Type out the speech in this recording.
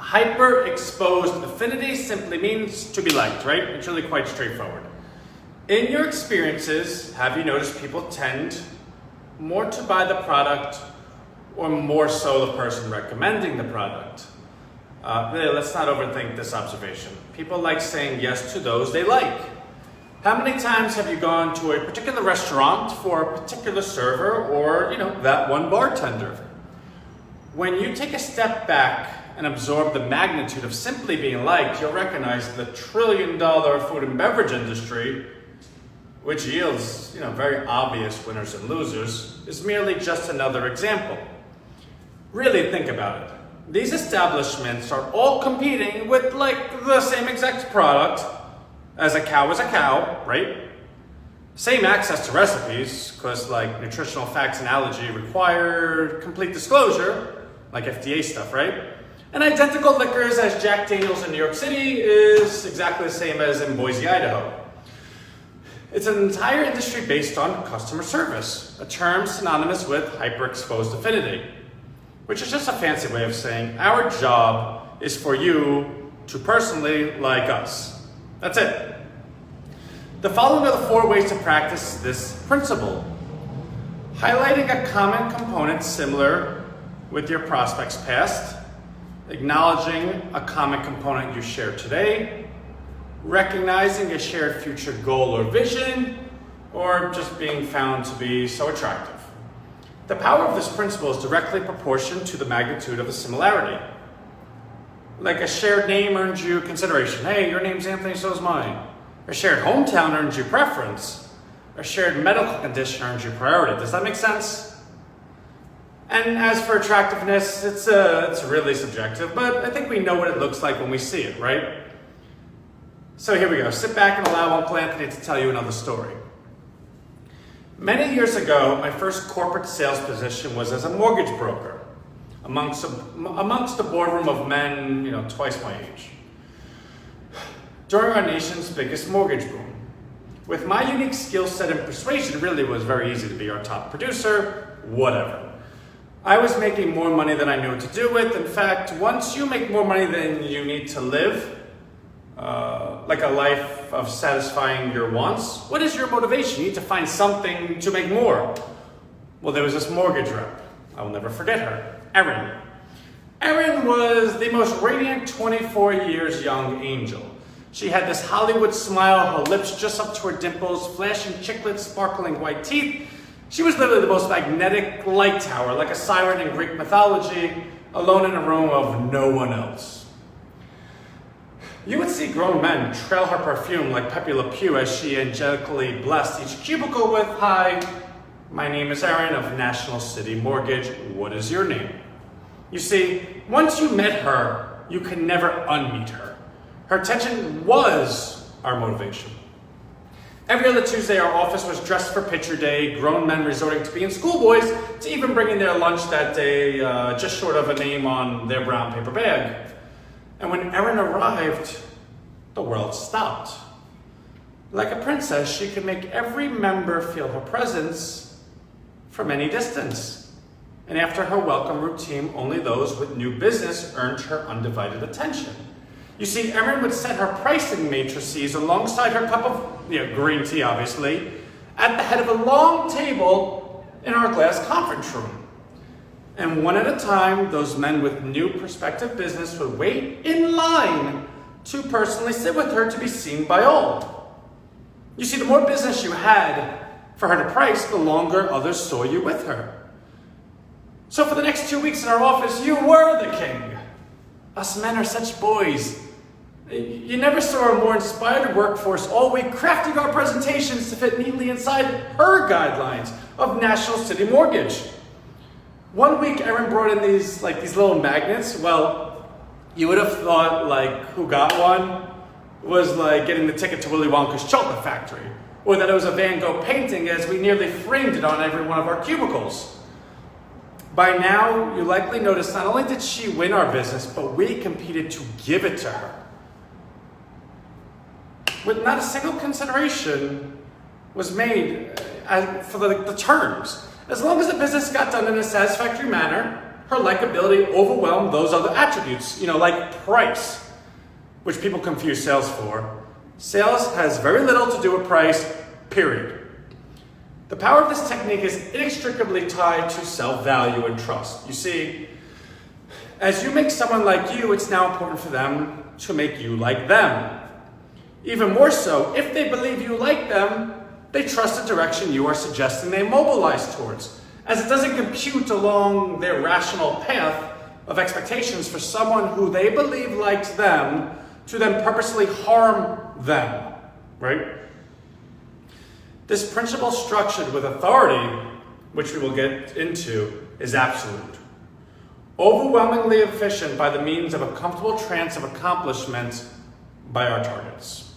Hyper-exposed affinity simply means to be liked, right? It's really quite straightforward. In your experiences, have you noticed people tend more to buy the product or more so the person recommending the product? Really, let's not overthink this observation. People like saying yes to those they like. How many times have you gone to a particular restaurant for a particular server or, that one bartender? When you take a step back and absorb the magnitude of simply being liked, you'll recognize the trillion-dollar food and beverage industry, which yields, very obvious winners and losers, is merely just another example. Really think about it. These establishments are all competing with the same exact product as a cow, right? Same access to recipes, because nutritional facts analogy require complete disclosure, like FDA stuff, right? And identical liquors as Jack Daniels in New York City is exactly the same as in Boise, Idaho. It's an entire industry based on customer service, a term synonymous with hyperexposed affinity, which is just a fancy way of saying our job is for you to personally like us. That's it. The following are the 4 ways to practice this principle. Highlighting a common component similar with your prospect's past, acknowledging a common component you share today, recognizing a shared future goal or vision, or just being found to be so attractive. The power of this principle is directly proportional to the magnitude of the similarity. Like a shared name earns you consideration. Hey, your name's Anthony, so is mine. A shared hometown earns you preference. A shared medical condition earns you priority. Does that make sense? And as for attractiveness, it's really subjective, but I think we know what it looks like when we see it, right? So here we go. Sit back and allow Uncle Anthony to tell you another story. Many years ago, my first corporate sales position was as a mortgage broker amongst the boardroom of men, twice my age, during our nation's biggest mortgage boom. With my unique skill set and persuasion, it really was very easy to be our top producer, whatever. I was making more money than I knew what to do with. In fact, once you make more money than you need to live, like a life of satisfying your wants, what is your motivation? You need to find something to make more. Well, there was this mortgage rep. I will never forget her. Erin. Erin was the most radiant 24 years young angel. She had this Hollywood smile, her lips just up to her dimples, flashing chiclets, sparkling white teeth. She was literally the most magnetic light tower, like a siren in Greek mythology, alone in a room of no one else. You would see grown men trail her perfume like Pepe Le Pew as she angelically blessed each cubicle with, "Hi, my name is Erin of National City Mortgage. What is your name?" You see, once you met her, you can never unmeet her. Her attention was our motivation. Every other Tuesday, our office was dressed for picture day, grown men resorting to being schoolboys, to even bringing their lunch that day just short of a name on their brown paper bag. And when Erin arrived, the world stopped. Like a princess, she could make every member feel her presence from any distance. And after her welcome routine, only those with new business earned her undivided attention. You see, Erin would set her pricing matrices alongside her cup of green tea, obviously, at the head of a long table in our glass conference room. And one at a time, those men with new prospective business would wait in line to personally sit with her to be seen by all. You see, the more business you had for her to price, the longer others saw you with her. So for the next 2 weeks in our office, you were the king. Us men are such boys. You never saw a more inspired workforce all week crafting our presentations to fit neatly inside her guidelines of National City Mortgage. One week, Erin brought in these little magnets. Well, you would have thought who got one was getting the ticket to Willy Wonka's chocolate factory, or that it was a Van Gogh painting, as we nearly framed it on every one of our cubicles. By now, you likely noticed not only did she win our business, but we competed to give it to her. With not a single consideration was made for the terms. As long as the business got done in a satisfactory manner, her likability overwhelm those other attributes, like price, which people confuse sales for. Sales has very little to do with price, period. The power of this technique is inextricably tied to self-value and trust. You see, as you make someone like you, it's now important for them to make you like them. Even more so, if they believe you like them, they trust the direction you are suggesting they mobilize towards, as it doesn't compute along their rational path of expectations for someone who they believe likes them to then purposely harm them, right? This principle structured with authority, which we will get into, is absolute. Overwhelmingly efficient by the means of a comfortable trance of accomplishment by our targets.